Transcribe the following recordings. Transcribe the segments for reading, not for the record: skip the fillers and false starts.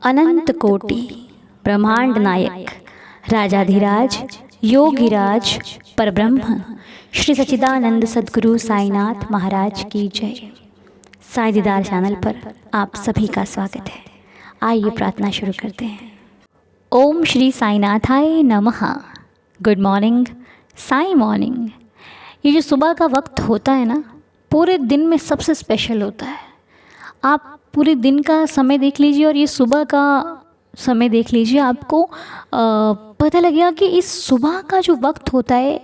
अनंत कोटि ब्रह्मांड नायक राजाधिराज योगिराज परब्रह्म श्री सच्चिदानंद सद्गुरु साईनाथ महाराज की जय। साईं दीदार चैनल पर आप सभी का स्वागत है। आइए प्रार्थना शुरू करते हैं। ओम श्री साईनाथाय नमः। Good morning, Sai morning. ये जो सुबह का वक्त होता है ना, पूरे दिन में सबसे स्पेशल होता है। आप पूरे दिन का समय देख लीजिए और ये सुबह का समय देख लीजिए, आपको पता लगेगा कि इस सुबह का जो वक्त होता है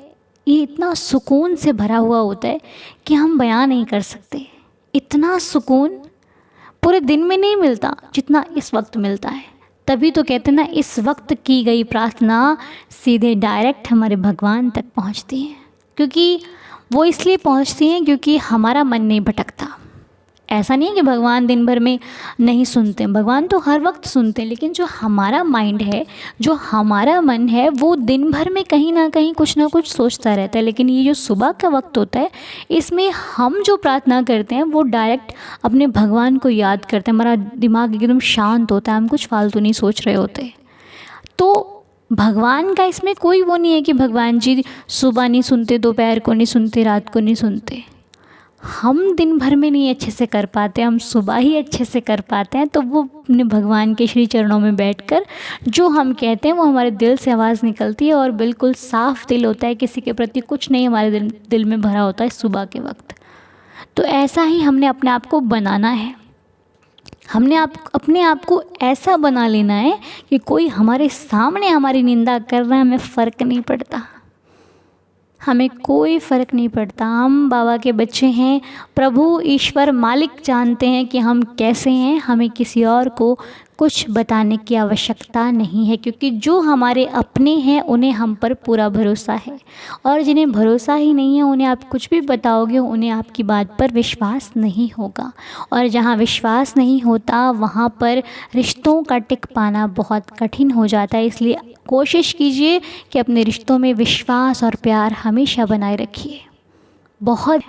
ये इतना सुकून से भरा हुआ होता है कि हम बयां नहीं कर सकते। इतना सुकून पूरे दिन में नहीं मिलता जितना इस वक्त मिलता है। तभी तो कहते हैं ना, इस वक्त की गई प्रार्थना सीधे डायरेक्ट हमारे भगवान तक पहुंचती है। क्योंकि वो इसलिए पहुंचती हैं क्योंकि हमारा मन नहीं भटकता। ऐसा नहीं है कि भगवान दिन भर में नहीं सुनते, भगवान तो हर वक्त सुनते हैं, लेकिन जो हमारा माइंड है, जो हमारा मन है, वो दिन भर में कहीं ना कहीं कुछ ना कुछ सोचता रहता है। लेकिन ये जो सुबह का वक्त होता है, इसमें हम जो प्रार्थना करते हैं वो डायरेक्ट अपने भगवान को याद करते हैं। हमारा दिमाग एकदम शांत होता है, हम कुछ फालतू नहीं सोच रहे होते। तो भगवान का इसमें कोई वो नहीं है कि भगवान जी सुबह नहीं सुनते, दोपहर को नहीं सुनते, रात को नहीं सुनते। हम दिन भर में नहीं अच्छे से कर पाते, हम सुबह ही अच्छे से कर पाते हैं। तो वो अपने भगवान के श्री चरणों में बैठकर जो हम कहते हैं वो हमारे दिल से आवाज़ निकलती है और बिल्कुल साफ दिल होता है। किसी के प्रति कुछ नहीं हमारे दिल में भरा होता है सुबह के वक्त। तो ऐसा ही हमने अपने आप को बनाना है। हमने अपने आप को ऐसा बना लेना है कि कोई हमारे सामने हमारी निंदा कर रहा है, हमें फ़र्क नहीं पड़ता, हमें कोई फ़र्क नहीं पड़ता। हम बाबा के बच्चे हैं, प्रभु ईश्वर मालिक जानते हैं कि हम कैसे हैं। हमें किसी और को कुछ बताने की आवश्यकता नहीं है, क्योंकि जो हमारे अपने हैं उन्हें हम पर पूरा भरोसा है। और जिन्हें भरोसा ही नहीं है, उन्हें आप कुछ भी बताओगे, उन्हें आपकी बात पर विश्वास नहीं होगा। और जहाँ विश्वास नहीं होता वहाँ पर रिश्तों का टिक पाना बहुत कठिन हो जाता है। इसलिए कोशिश कीजिए कि अपने रिश्तों में विश्वास और प्यार हमेशा बनाए रखिए। बहुत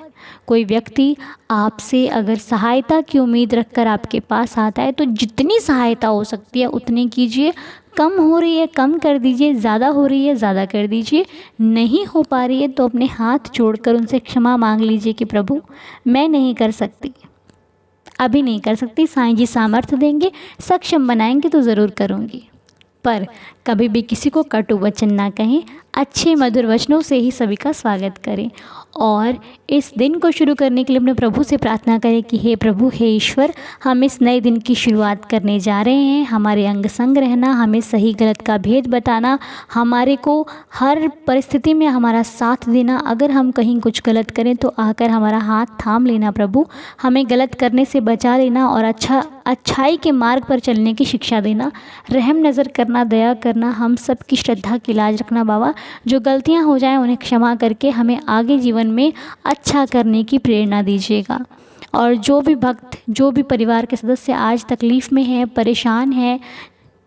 कोई व्यक्ति आपसे अगर सहायता की उम्मीद रखकर आपके पास आता है, तो जितनी सहायता हो सकती है उतनी कीजिए। कम हो रही है कम कर दीजिए, ज़्यादा हो रही है ज़्यादा कर दीजिए। नहीं हो पा रही है तो अपने हाथ जोड़कर उनसे क्षमा मांग लीजिए कि प्रभु मैं नहीं कर सकती, अभी नहीं कर सकती, साईं जी सामर्थ्य देंगे, सक्षम बनाएंगे तो ज़रूर करूँगी। पर कभी भी किसी को कटु वचन ना कहें, अच्छे मधुर वचनों से ही सभी का स्वागत करें। और इस दिन को शुरू करने के लिए अपने प्रभु से प्रार्थना करें कि हे प्रभु, हे ईश्वर, हम इस नए दिन की शुरुआत करने जा रहे हैं। हमारे अंग संग रहना, हमें सही गलत का भेद बताना, हमारे को हर परिस्थिति में हमारा साथ देना। अगर हम कहीं कुछ गलत करें तो आकर हमारा हाथ थाम लेना प्रभु, हमें गलत करने से बचा लेना और अच्छाई के मार्ग पर चलने की शिक्षा देना। रहम नज़र करना, दया करना, हम सब की श्रद्धा की लाज रखना बाबा। जो गलतियां हो जाएं उन्हें क्षमा करके हमें आगे जीवन में अच्छा करने की प्रेरणा दीजिएगा। और जो भी भक्त, जो भी परिवार के सदस्य आज तकलीफ़ में हैं, परेशान हैं,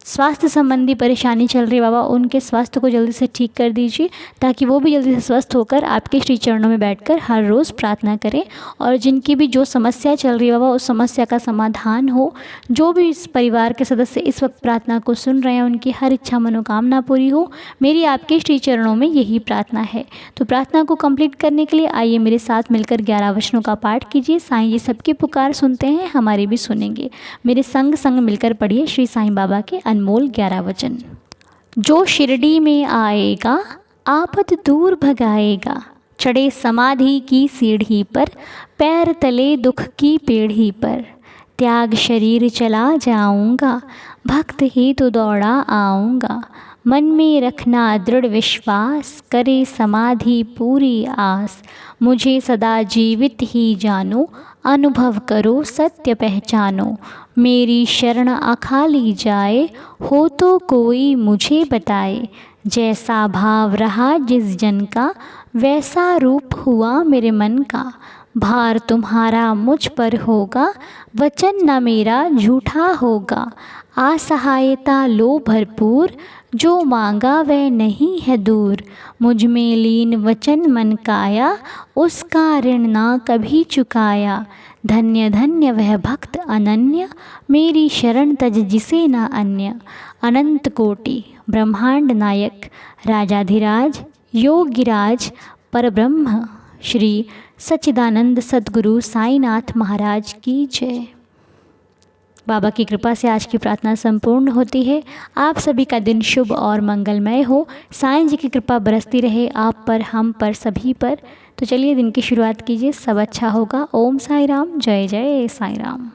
स्वास्थ्य संबंधी परेशानी चल रही है बाबा, उनके स्वास्थ्य को जल्दी से ठीक कर दीजिए, ताकि वो भी जल्दी से स्वस्थ होकर आपके श्री चरणों में बैठकर हर रोज़ प्रार्थना करें। और जिनकी भी जो समस्या चल रही है बाबा, उस समस्या का समाधान हो। जो भी इस परिवार के सदस्य इस वक्त प्रार्थना को सुन रहे हैं, उनकी हर इच्छा मनोकामना पूरी हो, मेरी आपके श्री चरणों में यही प्रार्थना है। तो प्रार्थना को कंप्लीट करने के लिए आइए मेरे साथ मिलकर 11 वचनों का पाठ कीजिए। साईं जी सबकी पुकार सुनते हैं, हमारी भी सुनेंगे। मेरे संग संग मिलकर पढ़िए श्री साईं बाबा के अनमोल 11 वचन। जो शिरडी में आएगा आफत दूर भगाएगा, चढ़े समाधि की सीढ़ी पर, पैर तले दुख की पेढ़ी पर। त्याग शरीर चला जाऊंगा, भक्त ही तो दौड़ा आऊँगा। मन में रखना दृढ़ विश्वास, करे समाधि पूरी आस। मुझे सदा जीवित ही जानो, अनुभव करो सत्य पहचानो। मेरी शरण अखाली जाए, हो तो कोई मुझे बताए। जैसा भाव रहा जिस जन का, वैसा रूप हुआ मेरे मन का। भार तुम्हारा मुझ पर होगा, वचन न मेरा झूठा होगा। असहायता लो भरपूर, जो मांगा वह नहीं है दूर। मुझ में लीन वचन मन काया, उसका ऋण ना कभी चुकाया। धन्य धन्य वह भक्त अनन्य, मेरी शरण तज जिसे न अन्य। अनंत कोटि ब्रह्मांड नायक, राजाधिराज योगिराज परब्रह्म, श्री सच्चिदानंद सद्गुरु साईनाथ महाराज की जय। बाबा की कृपा से आज की प्रार्थना संपूर्ण होती है। आप सभी का दिन शुभ और मंगलमय हो। साईं जी की कृपा बरसती रहे आप पर, हम पर, सभी पर। तो चलिए दिन की शुरुआत कीजिए, सब अच्छा होगा। ओम साई राम, जय जय साई राम।